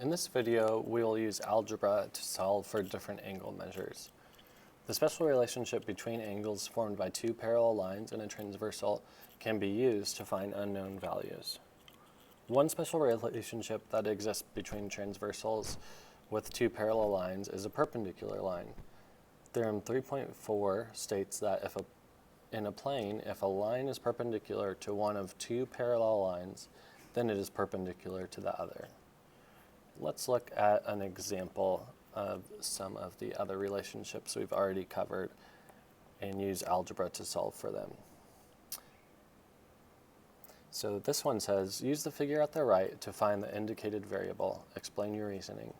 In this video, we will use algebra to solve for different angle measures. The special relationship between angles formed by two parallel lines in a transversal can be used to find unknown values. One special relationship that exists between transversals with two parallel lines is a perpendicular line. Theorem 3.4 states that in a plane, if a line is perpendicular to one of two parallel lines, then it is perpendicular to the other. Let's look at an example of some of the other relationships we've already covered and use algebra to solve for them. So this one says, use the figure at the right to find the indicated variable. Explain your reasoning.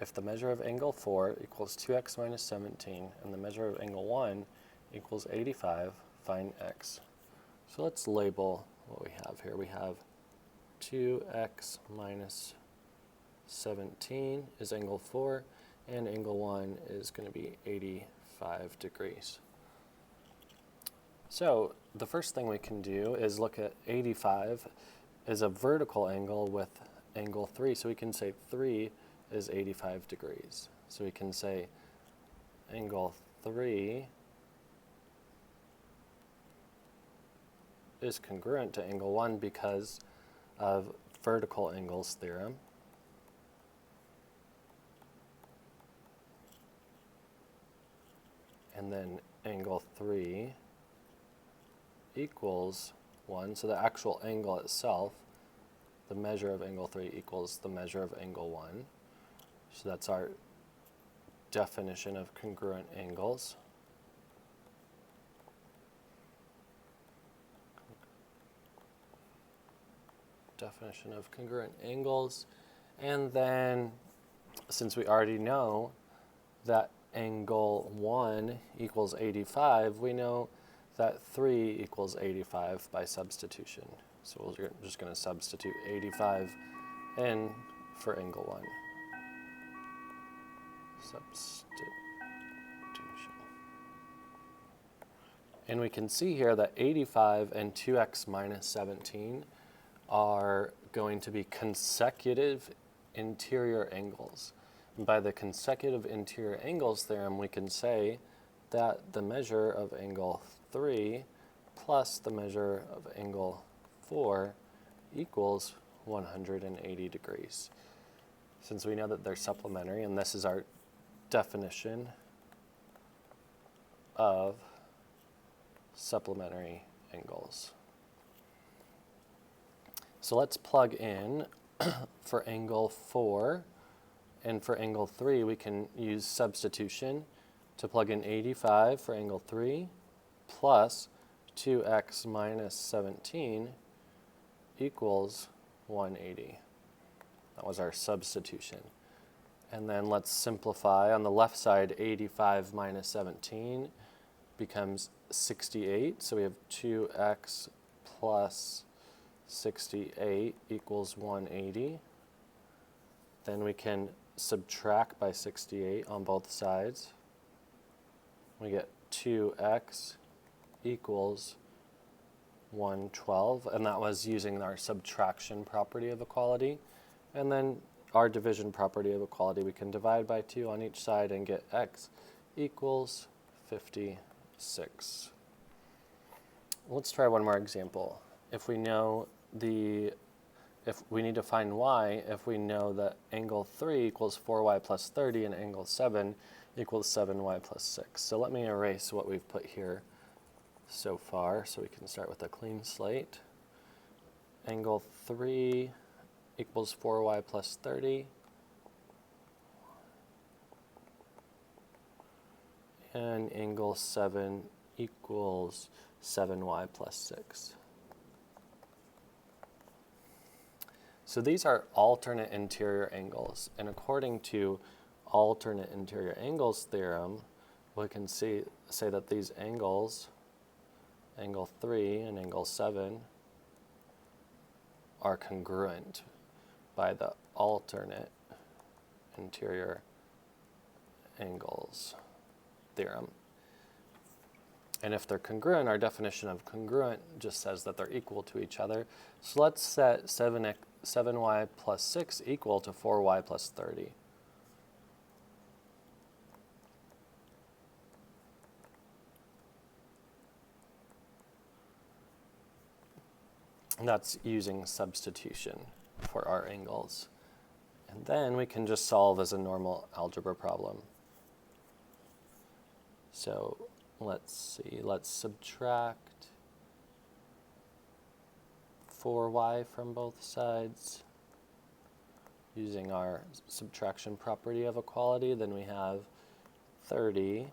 If the measure of angle 4 equals 2x minus 17 and the measure of angle 1 equals 85, find x. So let's label what we have here. We have 2x minus 17 is angle 4, and angle 1 is going to be 85 degrees. So the first thing we can do is look at 85 as a vertical angle with angle 3. So we can say 3 is 85 degrees. So we can say angle 3 is congruent to angle 1 because of vertical angles theorem. And then angle 3 equals 1. So the actual angle itself, the measure of angle 3 equals the measure of angle 1. So that's our definition of congruent angles. Definition of congruent angles. And then, since we already know that angle 1 equals 85, we know that 3 equals 85 by substitution. So we're just going to substitute 85 in for angle 1. Substitution. And we can see here that 85 and 2x minus 17 are going to be consecutive interior angles. And by the consecutive interior angles theorem, we can say that the measure of angle 3 plus the measure of angle 4 equals 180 degrees. Since we know that they're supplementary, and this is our definition of supplementary angles. So let's plug in for angle 4. And for angle 3, we can use substitution to plug in 85 for angle 3 plus 2x minus 17 equals 180. That was our substitution. And then let's simplify. On the left side, 85 minus 17 becomes 68. So we have 2x plus 68 equals 180. Then we can subtract by 68 on both sides. We get 2x equals 112, and that was using our subtraction property of equality. And then our division property of equality, we can divide by 2 on each side and get x equals 56. Let's try one more example. If we need to find y, if we know that angle 3 equals 4y plus 30 and angle 7 equals 7y plus 6. So let me erase what we've put here so far so we can start with a clean slate. Angle 3 equals 4y plus 30. And angle 7 equals 7y plus 6. So these are alternate interior angles, and according to alternate interior angles theorem, we can say that these angles, angle 3 and angle 7, are congruent by the alternate interior angles theorem. And if they're congruent, our definition of congruent just says that they're equal to each other. So let's set 7y plus 6 equal to 4y plus 30? And that's using substitution for our angles. And then we can just solve as a normal algebra problem. So let's see, let's subtract 4y from both sides using our subtraction property of equality. Then we have 30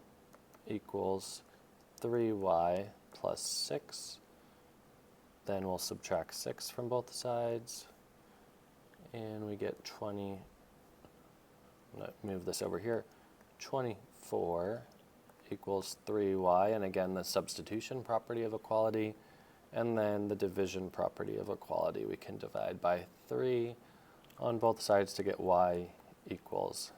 equals 3y plus 6. Then we'll subtract 6 from both sides, and we get 20. I'm going to move this over here. 24 equals 3y, and again the substitution property of equality, and then the division property of equality. We can divide by 3 on both sides to get y equals,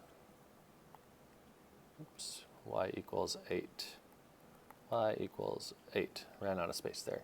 y equals 8. Y equals 8. Ran out of space there.